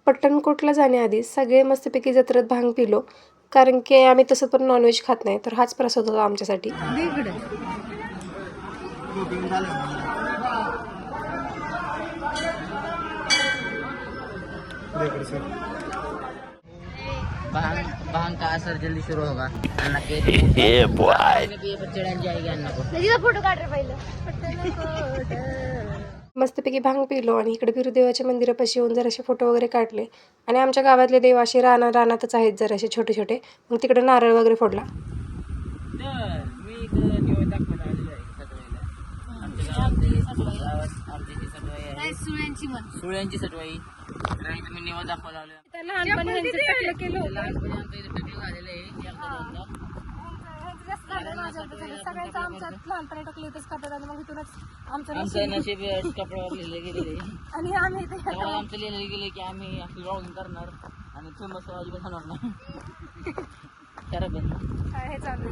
पट्टणकोटला जाण्याआधी सगळे मस्तपैकी जत्रेत भांग पिलो, कारण की आम्ही तसं पण नॉनव्हेज खात नाही, तर हाच प्रसाद होता आमच्यासाठी. भांग का असर जल्दी शुरू होगा. अन्ना के ये बॉय चढ़ाई जाएगी अन्ना को. फोटो काढ रे पहिलं. मस्तपैकी भांग पिलो आणि इकडे बिरुदेवाच्या मंदिरापाशी येऊन जरासे फोटो वगैरे काढले. आणि आमच्या गावातले देव असे रानातच आहेत जरासे छोटे छोटे. मग तिकडे नारळ वगैरे फोडला. मी इथं निवड दाखवायला आलेलो आहे सटवाईला. आमच्या गावात सुळ्यांची सटवाई. मी निवड दाखवायला आलोय. लहानपणी लहानपणी आमच्या इथे टकलं झालेलं आहे. सगळ्यांचं आमच्यात लहानपणी टकलेतच करतात आणि मग इथूनच आमचं नशीब कपड्यावर लिहिले गेलेले आहे. आणि आम्ही तेव्हा आमचं लिहिलेलं गेले की आम्ही आपली रॉगिंग करणार आणि फेमस अजिबात होणार नाही. खरं पण हे चालू